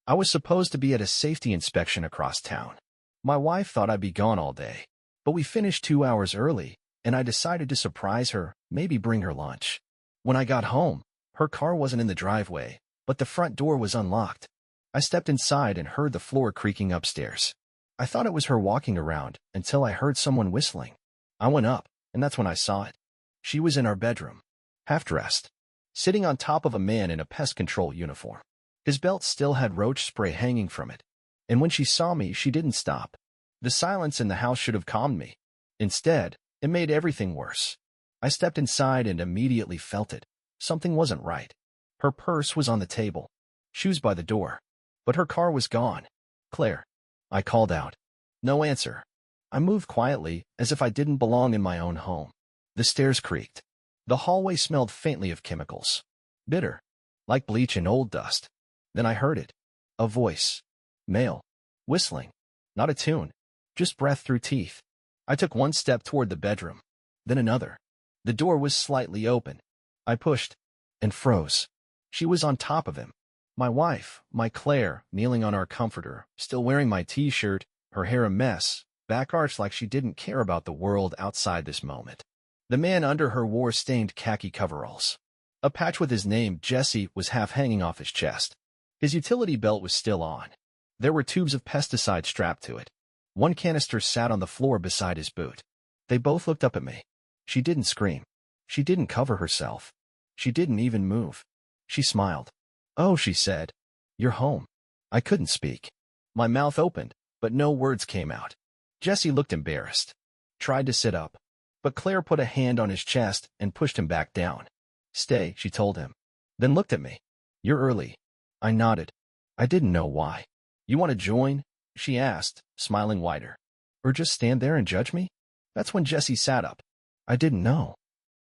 I was supposed to be at a safety inspection across town. My wife thought I'd be gone all day, but we finished 2 hours early, and I decided to surprise her, maybe bring her lunch. When I got home, her car wasn't in the driveway, but the front door was unlocked. I stepped inside and heard the floor creaking upstairs. I thought it was her walking around until I heard someone whistling. I went up, and that's when I saw it. She was in our bedroom, half-dressed, sitting on top of a man in a pest control uniform. His belt still had roach spray hanging from it, and when she saw me, she didn't stop. The silence in the house should have calmed me. Instead, it made everything worse. I stepped inside and immediately felt it. Something wasn't right. Her purse was on the table, shoes by the door, but her car was gone. "Claire," I called out. No answer. I moved quietly, as if I didn't belong in my own home. The stairs creaked. The hallway smelled faintly of chemicals. Bitter, like bleach and old dust. Then I heard it. A voice. Male. Whistling. Not a tune. Just breath through teeth. I took one step toward the bedroom. Then another. The door was slightly open. I pushed and froze. She was on top of him. My wife, my Claire, kneeling on our comforter, still wearing my t-shirt, her hair a mess, back arched like she didn't care about the world outside this moment. The man under her wore stained khaki coveralls. A patch with his name, Jesse, was half hanging off his chest. His utility belt was still on. There were tubes of pesticide strapped to it. One canister sat on the floor beside his boot. They both looked up at me. She didn't scream. She didn't cover herself. She didn't even move. She smiled. "Oh," she said. "You're home." I couldn't speak. My mouth opened, but no words came out. Jesse looked embarrassed. Tried to sit up. But Claire put a hand on his chest and pushed him back down. "Stay," she told him. Then looked at me. "You're early." I nodded. I didn't know why. "You want to join?" she asked, smiling wider. "Or just stand there and judge me?" That's when Jesse sat up. I didn't know.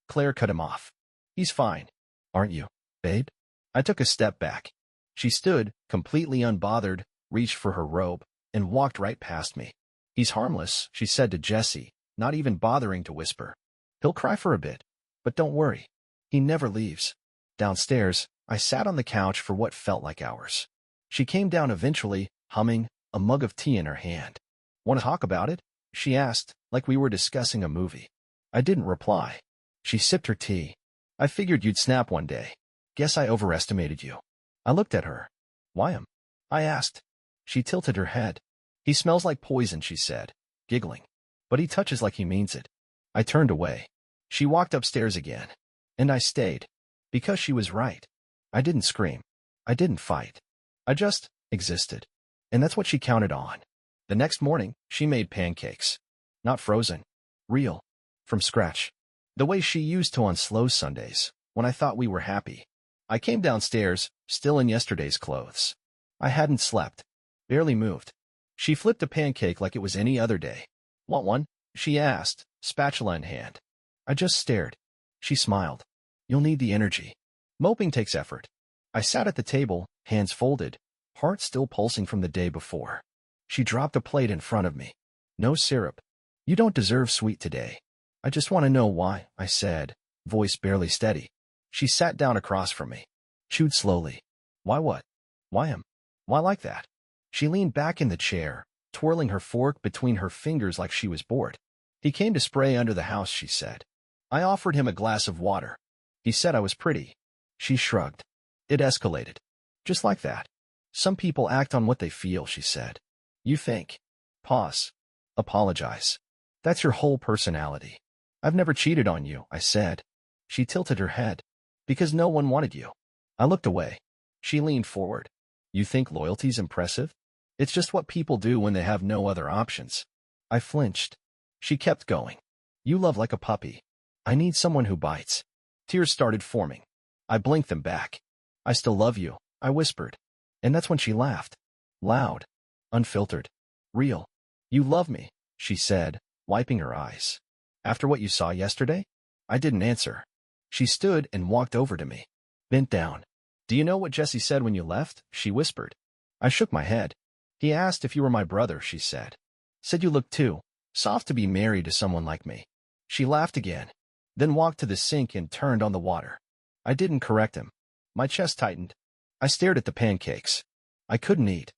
Claire cut him off. "He's fine. Aren't you, babe?" I took a step back. She stood, completely unbothered, reached for her robe, and walked right past me. "He's harmless," she said to Jesse, not even bothering to whisper. "He'll cry for a bit, but don't worry. He never leaves." Downstairs, I sat on the couch for what felt like hours. She came down eventually, humming, a mug of tea in her hand. "Want to talk about it?" she asked, like we were discussing a movie. I didn't reply. She sipped her tea. "I figured you'd snap one day. Guess I overestimated you." I looked at her. "Why him?" I asked. She tilted her head. "He smells like poison," she said, giggling. "But he touches like he means it." I turned away. She walked upstairs again. And I stayed. Because she was right. I didn't scream. I didn't fight. I just existed. And that's what she counted on. The next morning, she made pancakes. Not frozen. Real. From scratch. The way she used to on slow Sundays, when I thought we were happy. I came downstairs, still in yesterday's clothes. I hadn't slept. Barely moved. She flipped a pancake like it was any other day. "Want one?" she asked, spatula in hand. I just stared. She smiled. "You'll need the energy. Moping takes effort." I sat at the table, hands folded, heart still pulsing from the day before. She dropped a plate in front of me. "No syrup. You don't deserve sweet today." "I just want to know why," I said, voice barely steady. She sat down across from me. Chewed slowly. "Why what? Why him? Why like that?" She leaned back in the chair, twirling her fork between her fingers like she was bored. "He came to spray under the house," she said. I offered him a glass of water. He said I was pretty. She shrugged. It escalated. "Just like that. Some people act on what they feel," she said. "You think." Pause. "Apologize. That's your whole personality." "I've never cheated on you," I said. She tilted her head. "Because no one wanted you." I looked away. She leaned forward. "You think loyalty's impressive? It's just what people do when they have no other options." I flinched. She kept going. "You love like a puppy. I need someone who bites." Tears started forming. I blinked them back. "I still love you," I whispered. And that's when she laughed. Loud. Unfiltered. Real. "You love me," she said, wiping her eyes. "After what you saw yesterday?" I didn't answer. She stood and walked over to me. Bent down. "Do you know what Jesse said when you left?" she whispered. I shook my head. "He asked if you were my brother," she said. "Said you looked too soft to be married to someone like me." She laughed again, then walked to the sink and turned on the water. I didn't correct him. My chest tightened. I stared at the pancakes. I couldn't eat.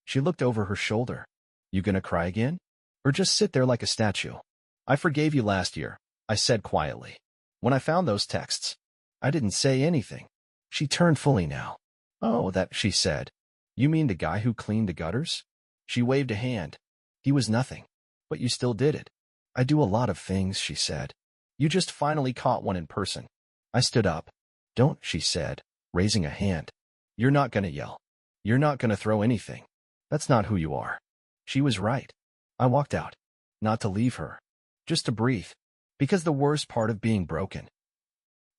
She looked over her shoulder. You gonna cry again? Or just sit there like a statue? I forgave you last year, I said quietly. When I found those texts, I didn't say anything. She turned fully now. Oh, that, she said. You mean the guy who cleaned the gutters? She waved a hand. He was nothing. But you still did it. I do a lot of things, she said. You just finally caught one in person. I stood up. Don't, she said, raising a hand. You're not gonna yell. You're not gonna throw anything. That's not who you are. She was right. I walked out. Not to leave her. Just to breathe. Because the worst part of being broken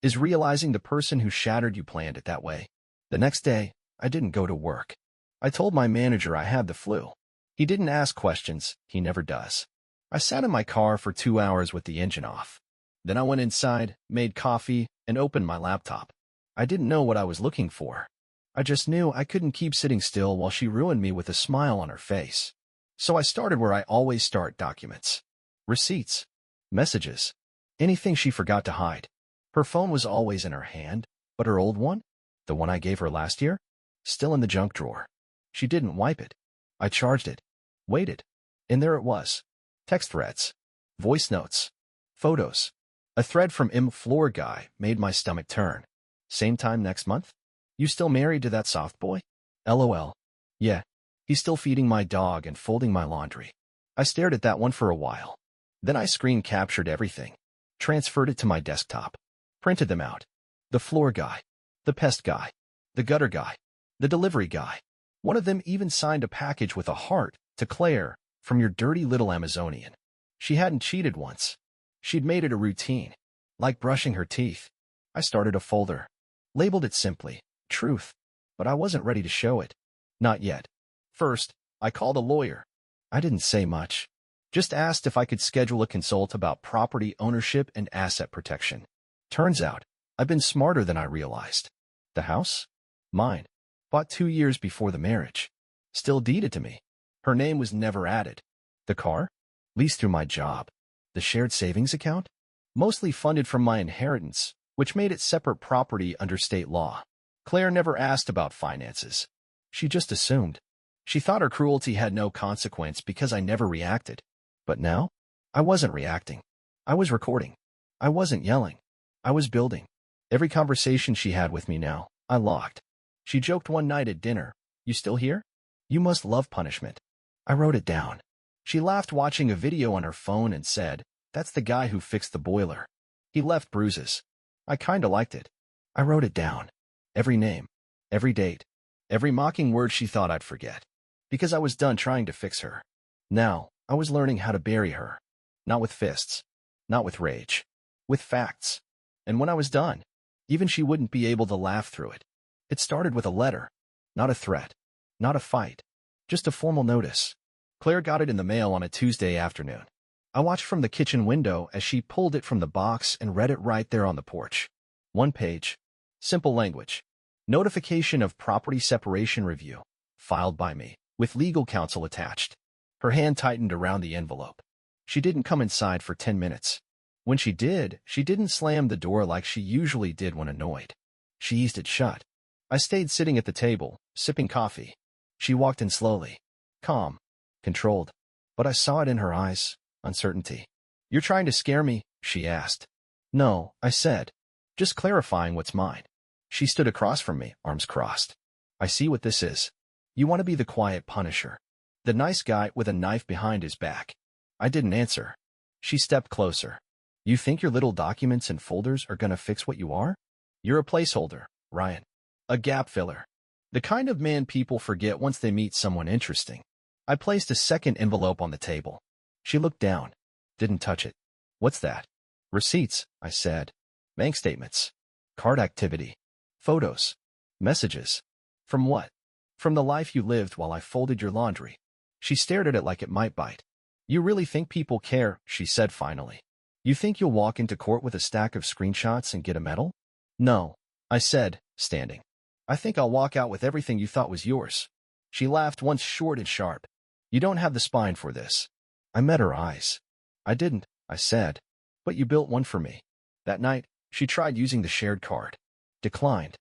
is realizing the person who shattered you planned it that way. The next day, I didn't go to work. I told my manager I had the flu. He didn't ask questions. He never does. I sat in my car for 2 hours with the engine off. Then I went inside, made coffee, and opened my laptop. I didn't know what I was looking for. I just knew I couldn't keep sitting still while she ruined me with a smile on her face. So I started where I always start: documents, receipts, messages, anything she forgot to hide. Her phone was always in her hand, but her old one, the one I gave her last year, still in the junk drawer. She didn't wipe it. I charged it, waited, and there it was. Text threads, voice notes, photos. A thread from floor guy made my stomach turn. Same time next month? You still married to that soft boy? LOL. Yeah. He's still feeding my dog and folding my laundry. I stared at that one for a while. Then I screen captured everything, transferred it to my desktop, printed them out. The floor guy, the pest guy, the gutter guy, the delivery guy. One of them even signed a package with a heart to Claire, from your dirty little Amazonian. She hadn't cheated once. She'd made it a routine, like brushing her teeth. I started a folder, labeled it simply, Truth, but I wasn't ready to show it. Not yet. First, I called a lawyer. I didn't say much. Just asked if I could schedule a consult about property ownership and asset protection. Turns out, I've been smarter than I realized. The house? Mine. Bought 2 years before the marriage. Still deeded to me. Her name was never added. The car? Leased through my job. The shared savings account? Mostly funded from my inheritance, which made it separate property under state law. Claire never asked about finances. She just assumed. She thought her cruelty had no consequence because I never reacted. But now, I wasn't reacting. I was recording. I wasn't yelling. I was building. Every conversation she had with me now, I logged. She joked one night at dinner, "You still here? You must love punishment." I wrote it down. She laughed watching a video on her phone and said, "That's the guy who fixed the boiler. He left bruises." I kinda liked it. I wrote it down. Every name, every date, every mocking word she thought I'd forget. Because I was done trying to fix her. Now, I was learning how to bury her. Not with fists. Not with rage. With facts. And when I was done, even she wouldn't be able to laugh through it. It started with a letter. Not a threat. Not a fight. Just a formal notice. Claire got it in the mail on a Tuesday afternoon. I watched from the kitchen window as she pulled it from the box and read it right there on the porch. One page. Simple language. Notification of property separation review. Filed by me, with legal counsel attached. Her hand tightened around the envelope. She didn't come inside for 10 minutes. When she did, she didn't slam the door like she usually did when annoyed. She eased it shut. I stayed sitting at the table, sipping coffee. She walked in slowly. Calm. Controlled. But I saw it in her eyes. Uncertainty. "You're trying to scare me?" she asked. "No," I said. "Just clarifying what's mine." She stood across from me, arms crossed. "I see what this is. You want to be the quiet punisher. The nice guy with a knife behind his back." I didn't answer. She stepped closer. "You think your little documents and folders are gonna fix what you are? You're a placeholder, Ryan. A gap filler. The kind of man people forget once they meet someone interesting." I placed a second envelope on the table. She looked down. Didn't touch it. "What's that?" "Receipts," I said. "Bank statements. Card activity. Photos. Messages." "From what?" "From the life you lived while I folded your laundry." She stared at it like it might bite. "You really think people care?" she said finally. "You think you'll walk into court with a stack of screenshots and get a medal?" "No," I said, standing. "I think I'll walk out with everything you thought was yours." She laughed once, short and sharp. "You don't have the spine for this." I met her eyes. "I didn't," I said. "But you built one for me." That night, she tried using the shared card. Declined.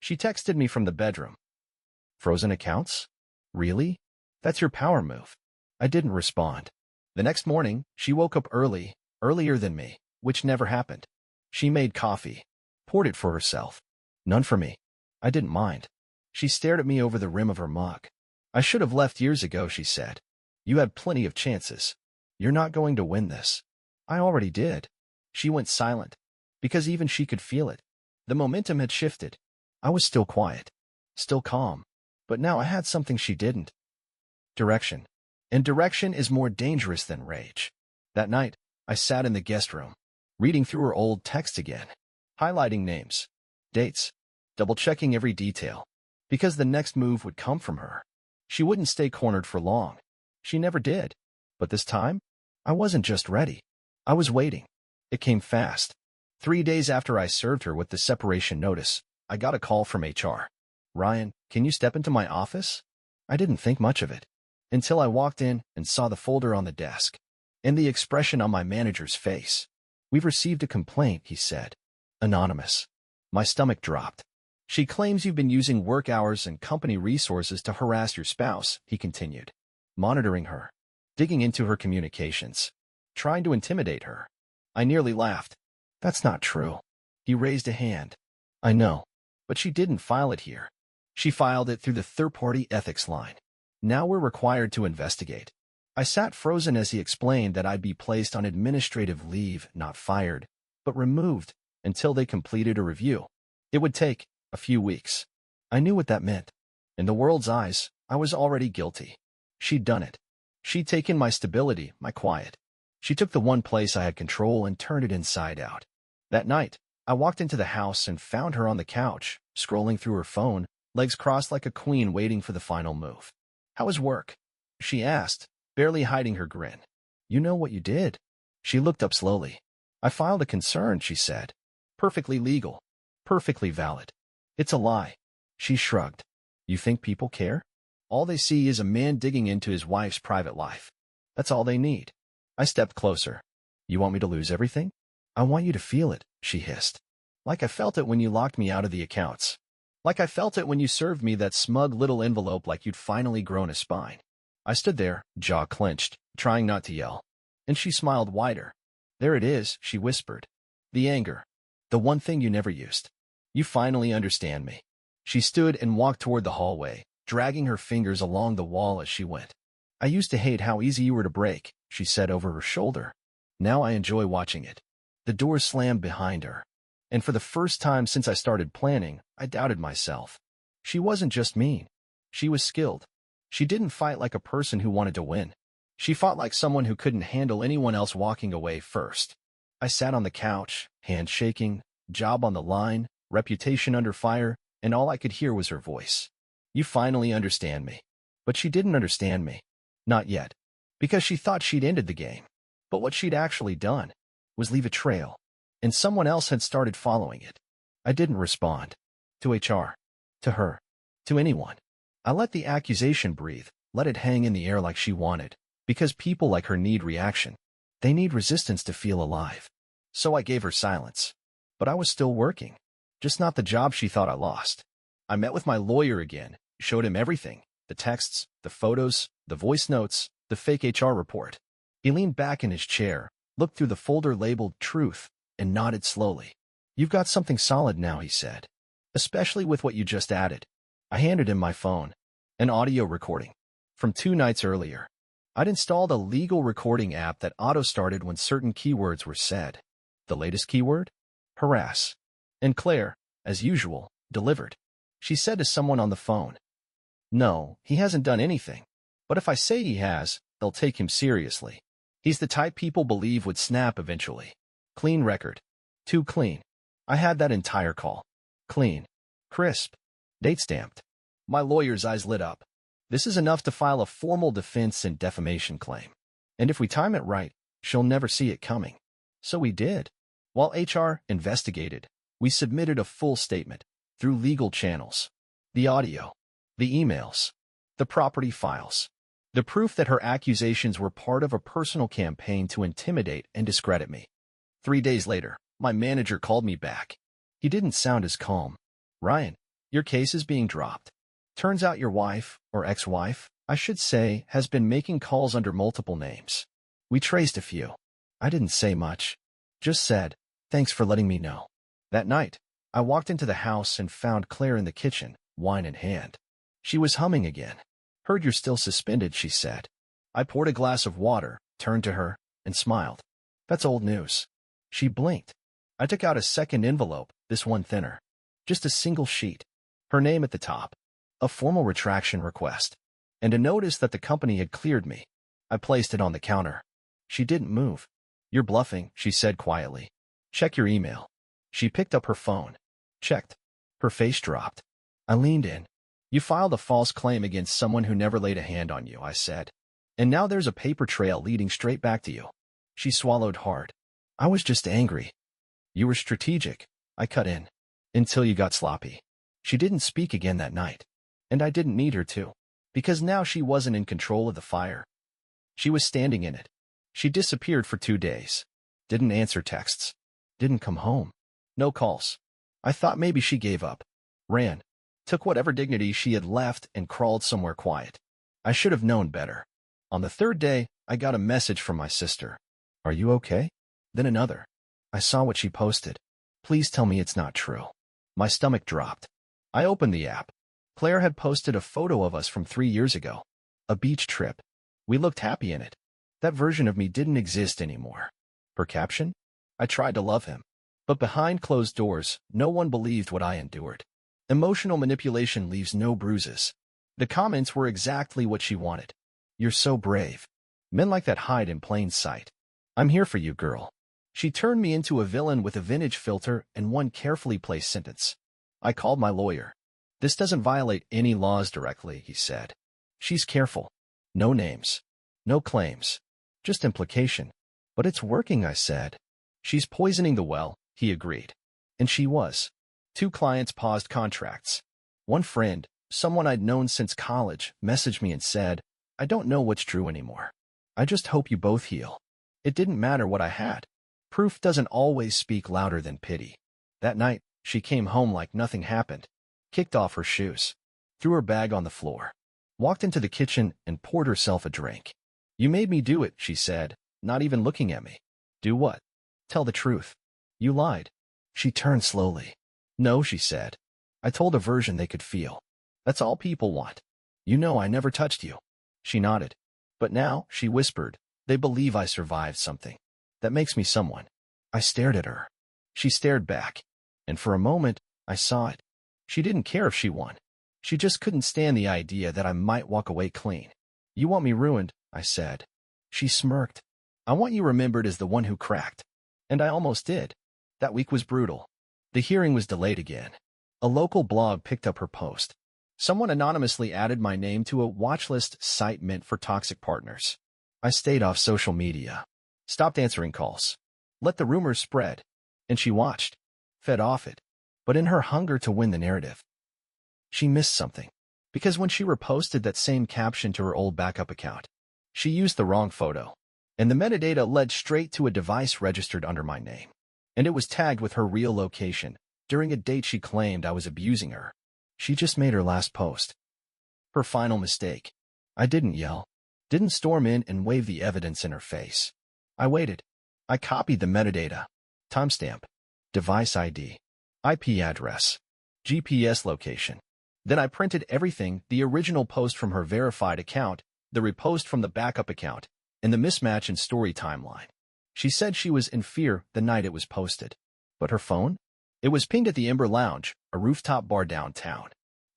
She texted me from the bedroom. Frozen accounts? Really? That's your power move. I didn't respond. The next morning, she woke up early, earlier than me, which never happened. She made coffee, poured it for herself. None for me. I didn't mind. She stared at me over the rim of her mug. I should have left years ago, she said. You had plenty of chances. You're not going to win this. I already did. She went silent, because even she could feel it. The momentum had shifted. I was still quiet, still calm, but now I had something she didn't. Direction. And direction is more dangerous than rage. That night, I sat in the guest room, reading through her old text again, highlighting names, dates, double-checking every detail, because the next move would come from her. She wouldn't stay cornered for long. She never did. But this time, I wasn't just ready. I was waiting. It came fast. 3 days after I served her with the separation notice, I got a call from HR. Ryan, can you step into my office? I didn't think much of it, until I walked in and saw the folder on the desk, and the expression on my manager's face. We've received a complaint, he said. Anonymous. My stomach dropped. She claims you've been using work hours and company resources to harass your spouse, he continued. Monitoring her, digging into her communications, trying to intimidate her. I nearly laughed. That's not true. He raised a hand. I know, but she didn't file it here. She filed it through the third-party ethics line. Now we're required to investigate. I sat frozen as he explained that I'd be placed on administrative leave, not fired, but removed until they completed a review. It would take a few weeks. I knew what that meant. In the world's eyes, I was already guilty. She'd done it. She'd taken my stability, my quiet. She took the one place I had control and turned it inside out. That night, I walked into the house and found her on the couch, scrolling through her phone, legs crossed like a queen waiting for the final move. How was work? She asked, barely hiding her grin. You know what you did? She looked up slowly. I filed a concern, she said. Perfectly legal. Perfectly valid. It's a lie. She shrugged. You think people care? All they see is a man digging into his wife's private life. That's all they need. I stepped closer. You want me to lose everything? I want you to feel it, she hissed. Like I felt it when you locked me out of the accounts. Like I felt it when you served me that smug little envelope like you'd finally grown a spine. I stood there, jaw clenched, trying not to yell. And she smiled wider. There it is, she whispered. The anger. The one thing you never used. You finally understand me. She stood and walked toward the hallway, dragging her fingers along the wall as she went. I used to hate how easy you were to break, she said over her shoulder. Now I enjoy watching it. The door slammed behind her. And for the first time since I started planning, I doubted myself. She wasn't just mean. She was skilled. She didn't fight like a person who wanted to win. She fought like someone who couldn't handle anyone else walking away first. I sat on the couch, hand shaking, job on the line, reputation under fire, and all I could hear was her voice. You finally understand me. But she didn't understand me. Not yet. Because she thought she'd ended the game. But what she'd actually done was leave a trail. And someone else had started following it. I didn't respond. To HR. To her. To anyone. I let the accusation breathe, let it hang in the air like she wanted. Because people like her need reaction. They need resistance to feel alive. So I gave her silence. But I was still working. Just not the job she thought I lost. I met with my lawyer again, showed him everything. The texts, the photos, the voice notes, the fake HR report. He leaned back in his chair, looked through the folder labeled Truth, and nodded slowly. You've got something solid now, he said. Especially with what you just added. I handed him my phone. An audio recording. From 2 nights earlier. I'd installed a legal recording app that auto-started when certain keywords were said. The latest keyword? Harass. And Claire, as usual, delivered. She said to someone on the phone, No, he hasn't done anything. But if I say he has, they'll take him seriously. He's the type people believe would snap eventually. Clean record. Too clean. I had that entire call. Clean. Crisp. Date stamped. My lawyer's eyes lit up. This is enough to file a formal defense and defamation claim. And if we time it right, she'll never see it coming. So we did. While HR investigated, we submitted a full statement through legal channels. The audio, the emails, the property files, the proof that her accusations were part of a personal campaign to intimidate and discredit me. 3 days later, my manager called me back. He didn't sound as calm. Ryan, your case is being dropped. Turns out your wife, or ex-wife, I should say, has been making calls under multiple names. We traced a few. I didn't say much. Just said, thanks for letting me know. That night, I walked into the house and found Claire in the kitchen, wine in hand. She was humming again. Heard you're still suspended, she said. I poured a glass of water, turned to her, and smiled. That's old news. She blinked. I took out a second envelope, this one thinner. Just a single sheet. Her name at the top. A formal retraction request. And a notice that the company had cleared me. I placed it on the counter. She didn't move. You're bluffing, she said quietly. Check your email. She picked up her phone. Checked. Her face dropped. I leaned in. You filed a false claim against someone who never laid a hand on you, I said. And now there's a paper trail leading straight back to you. She swallowed hard. I was just angry. You were strategic, I cut in. Until you got sloppy. She didn't speak again that night. And I didn't need her to. Because now she wasn't in control of the fire. She was standing in it. She disappeared for 2 days. Didn't answer texts. Didn't come home. No calls. I thought maybe she gave up. Ran. Took whatever dignity she had left and crawled somewhere quiet. I should have known better. On the 3rd day, I got a message from my sister. Are you okay? Then another. I saw what she posted. Please tell me it's not true. My stomach dropped. I opened the app. Claire had posted a photo of us from 3 years ago. A beach trip. We looked happy in it. That version of me didn't exist anymore. Her caption? I tried to love him. But behind closed doors, no one believed what I endured. Emotional manipulation leaves no bruises. The comments were exactly what she wanted. You're so brave. Men like that hide in plain sight. I'm here for you, girl. She turned me into a villain with a vintage filter and one carefully placed sentence. I called my lawyer. This doesn't violate any laws directly, he said. She's careful. No names. No claims. Just implication. But it's working, I said. She's poisoning the well, he agreed. And she was. 2 clients paused contracts. One friend, someone I'd known since college, messaged me and said, I don't know what's true anymore. I just hope you both heal. It didn't matter what I had. Proof doesn't always speak louder than pity. That night, she came home like nothing happened. Kicked off her shoes. Threw her bag on the floor. Walked into the kitchen and poured herself a drink. You made me do it, she said, not even looking at me. Do what? Tell the truth. You lied. She turned slowly. No, she said. I told a version they could feel. That's all people want. You know I never touched you. She nodded. But now, she whispered, they believe I survived something. That makes me someone. I stared at her. She stared back. And for a moment, I saw it. She didn't care if she won. She just couldn't stand the idea that I might walk away clean. You want me ruined, I said. She smirked. I want you remembered as the one who cracked. And I almost did. That week was brutal. The hearing was delayed again. A local blog picked up her post. Someone anonymously added my name to a watch list site meant for toxic partners. I stayed off social media. Stopped answering calls. Let the rumors spread. And she watched. Fed off it. But in her hunger to win the narrative, she missed something. Because when she reposted that same caption to her old backup account, she used the wrong photo. And the metadata led straight to a device registered under my name. And it was tagged with her real location, during a date she claimed I was abusing her. She just made her last post. Her final mistake. I didn't yell. Didn't storm in and wave the evidence in her face. I waited. I copied the metadata. Timestamp. Device ID. IP address. GPS location. Then I printed everything, the original post from her verified account, the repost from the backup account, and the mismatch in story timeline. She said she was in fear the night it was posted. But her phone? It was pinged at the Ember Lounge, a rooftop bar downtown.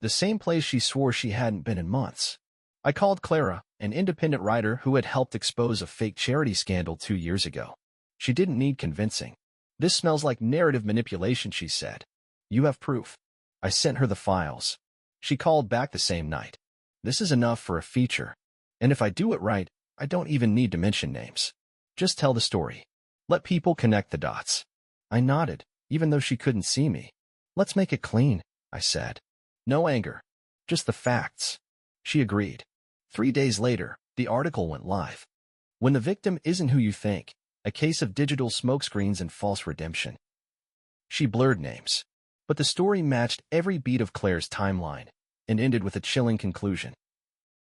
The same place she swore she hadn't been in months. I called Clara, an independent writer who had helped expose a fake charity scandal 2 years ago. She didn't need convincing. This smells like narrative manipulation, she said. You have proof. I sent her the files. She called back the same night. This is enough for a feature. And if I do it right, I don't even need to mention names. Just tell the story. Let people connect the dots. I nodded, even though she couldn't see me. Let's make it clean, I said. No anger. Just the facts. She agreed. 3 days later, the article went live. When the victim isn't who you think, a case of digital smokescreens and false redemption. She blurred names. But the story matched every beat of Claire's timeline. and ended with a chilling conclusion.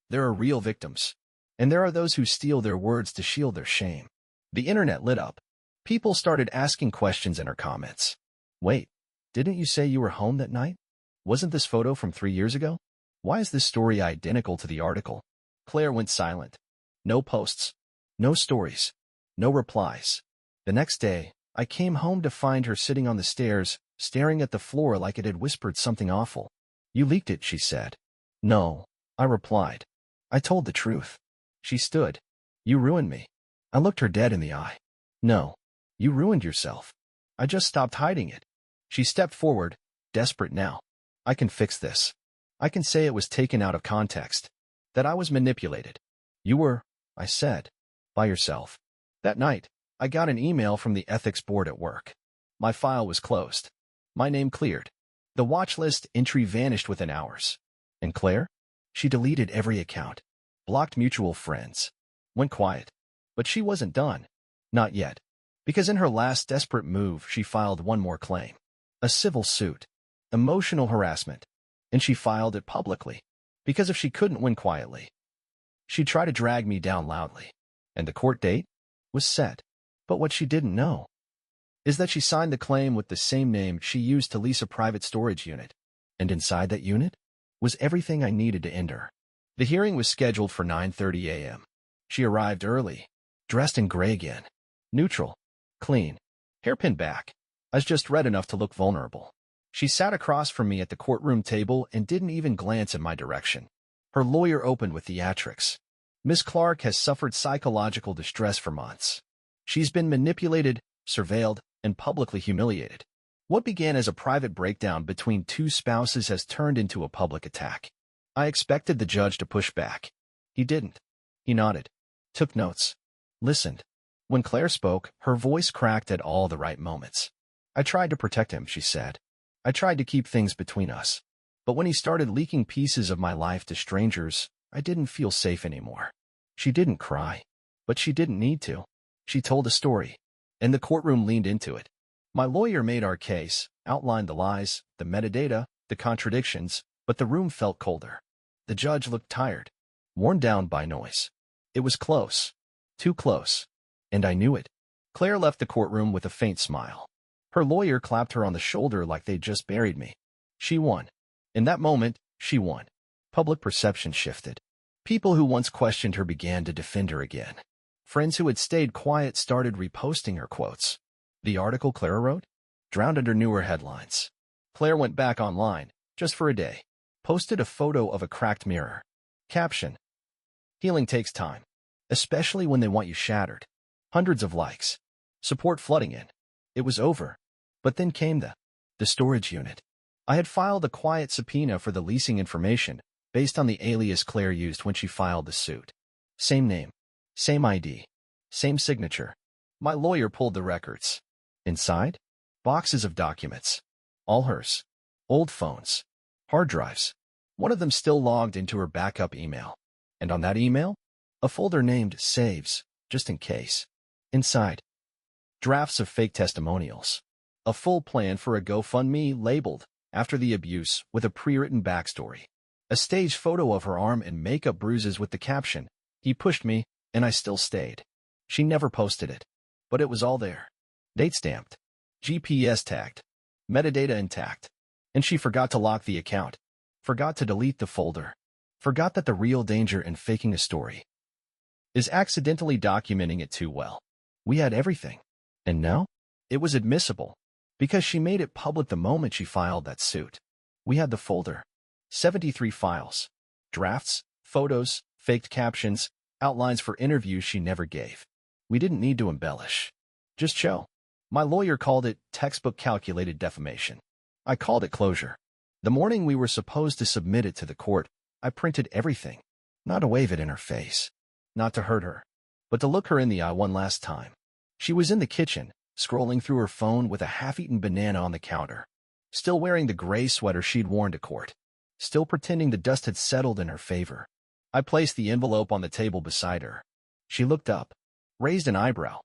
There are real victims, and there are those who steal their words to shield their shame. The internet lit up. People started asking questions in her comments. Wait, didn't you say you were home that night? Wasn't this photo from 3 years ago? Why is this story identical to the article? Claire went silent. No posts. No stories. No replies. The next day, I came home to find her sitting on the stairs, staring at the floor like it had whispered something awful. You leaked it, she said. No, I replied. I told the truth. She stood. You ruined me. I looked her dead in the eye. No, you ruined yourself. I just stopped hiding it. She stepped forward, desperate now. I can fix this. I can say it was taken out of context, that I was manipulated. You were, I said, by yourself. That night, I got an email from the ethics board at work. My file was closed. My name cleared. The watch list entry vanished within hours. And Claire? She deleted every account, blocked mutual friends, went quiet. But she wasn't done. Not yet. Because in her last desperate move, she filed one more claim. A civil suit. Emotional harassment. And she filed it publicly. Because if she couldn't win quietly, she'd try to drag me down loudly. And the court date was set. But what she didn't know is that she signed the claim with the same name she used to lease a private storage unit. And inside that unit was everything I needed to end her. The hearing was scheduled for 9:30 a.m. She arrived early, dressed in gray again. Neutral, clean, hairpin back. I was just red enough to look vulnerable. She sat across from me at the courtroom table and didn't even glance in my direction. Her lawyer opened with theatrics. Miss Clark has suffered psychological distress for months. She's been manipulated, surveilled, and publicly humiliated. What began as a private breakdown between two spouses has turned into a public attack. I expected the judge to push back. He didn't. He nodded, took notes, listened. When Claire spoke, her voice cracked at all the right moments. I tried to protect him, she said. I tried to keep things between us. But when he started leaking pieces of my life to strangers, I didn't feel safe anymore. She didn't cry, but she didn't need to. She told a story, and the courtroom leaned into it. My lawyer made our case, outlined the lies, the metadata, the contradictions, but the room felt colder. The judge looked tired, worn down by noise. It was close, too close, and I knew it. Claire left the courtroom with a faint smile. Her lawyer clapped her on the shoulder like they'd just buried me. She won. In that moment, she won. Public perception shifted. People who once questioned her began to defend her again. Friends who had stayed quiet started reposting her quotes. The article Clara wrote drowned under newer headlines. Claire went back online, just for a day. Posted a photo of a cracked mirror. Caption: healing takes time, especially when they want you shattered. Hundreds of likes. Support flooding in. It was over. But then came the storage unit. I had filed a quiet subpoena for the leasing information, based on the alias Claire used when she filed the suit. Same name, same ID, same signature. My lawyer pulled the records. Inside, boxes of documents. All hers. Old phones. Hard drives. One of them still logged into her backup email. And on that email, a folder named Saves, just in case. Inside, drafts of fake testimonials. A full plan for a GoFundMe labeled after the abuse with a pre-written backstory. A staged photo of her arm and makeup bruises with the caption, "He pushed me, and I still stayed." She never posted it, but it was all there. Date stamped, GPS tagged, metadata intact. And she forgot to lock the account, forgot to delete the folder, forgot that the real danger in faking a story is accidentally documenting it too well. We had everything. And now, it was admissible, because she made it public the moment she filed that suit. We had the folder. 73 files. Drafts, photos, faked captions, outlines for interviews she never gave. We didn't need to embellish. Just show. My lawyer called it textbook calculated defamation. I called it closure. The morning we were supposed to submit it to the court, I printed everything. Not to wave it in her face. Not to hurt her. But to look her in the eye one last time. She was in the kitchen, scrolling through her phone with a half-eaten banana on the counter. Still wearing the gray sweater she'd worn to court. Still pretending the dust had settled in her favor. I placed the envelope on the table beside her. She looked up, raised an eyebrow.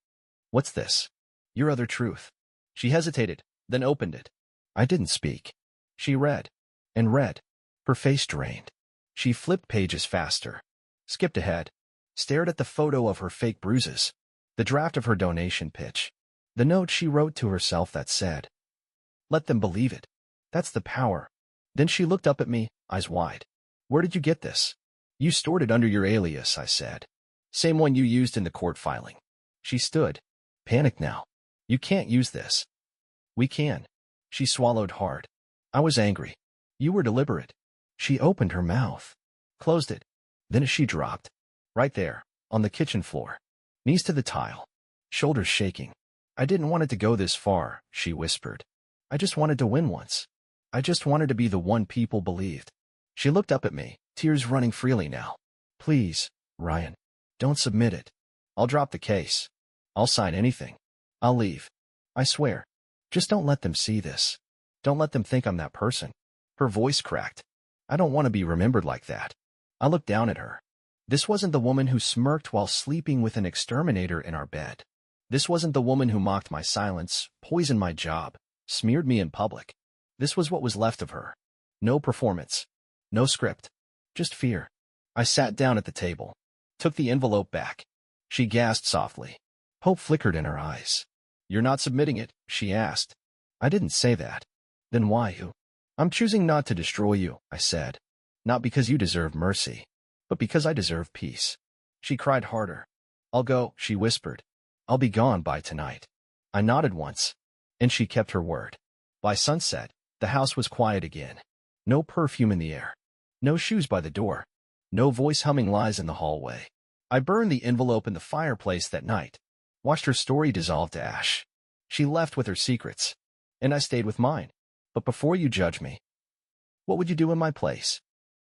"What's this?" "Your other truth." She hesitated, then opened it. I didn't speak. She read, and read. Her face drained. She flipped pages faster, skipped ahead, stared at the photo of her fake bruises, the draft of her donation pitch, the note she wrote to herself that said, "Let them believe it. That's the power." Then she looked up at me, eyes wide. "Where did you get this?" "You stored it under your alias," I said. "Same one you used in the court filing." She stood, panicked now. "You can't use this." "We can." She swallowed hard. I was angry. "You were deliberate." She opened her mouth, closed it. Then she dropped. Right there, on the kitchen floor. Knees to the tile, shoulders shaking. "I didn't want it to go this far," she whispered. "I just wanted to win once. I just wanted to be the one people believed." She looked up at me, tears running freely now. "Please, Ryan, don't submit it. I'll drop the case. I'll sign anything. I'll leave. I swear. Just don't let them see this. Don't let them think I'm that person." Her voice cracked. "I don't want to be remembered like that." I looked down at her. This wasn't the woman who smirked while sleeping with an exterminator in our bed. This wasn't the woman who mocked my silence, poisoned my job, smeared me in public. This was what was left of her. No performance. No script. Just fear. I sat down at the table, took the envelope back. She gasped softly. Hope flickered in her eyes. "You're not submitting it?" she asked. "I didn't say that." "Then why, who?" "I'm choosing not to destroy you," I said. "Not because you deserve mercy, but because I deserve peace." She cried harder. "I'll go," she whispered. "I'll be gone by tonight." I nodded once, and she kept her word. By sunset, the house was quiet again. No perfume in the air. No shoes by the door. No voice humming lies in the hallway. I burned the envelope in the fireplace that night, watched her story dissolve to ash. She left with her secrets, and I stayed with mine. But before you judge me, what would you do in my place?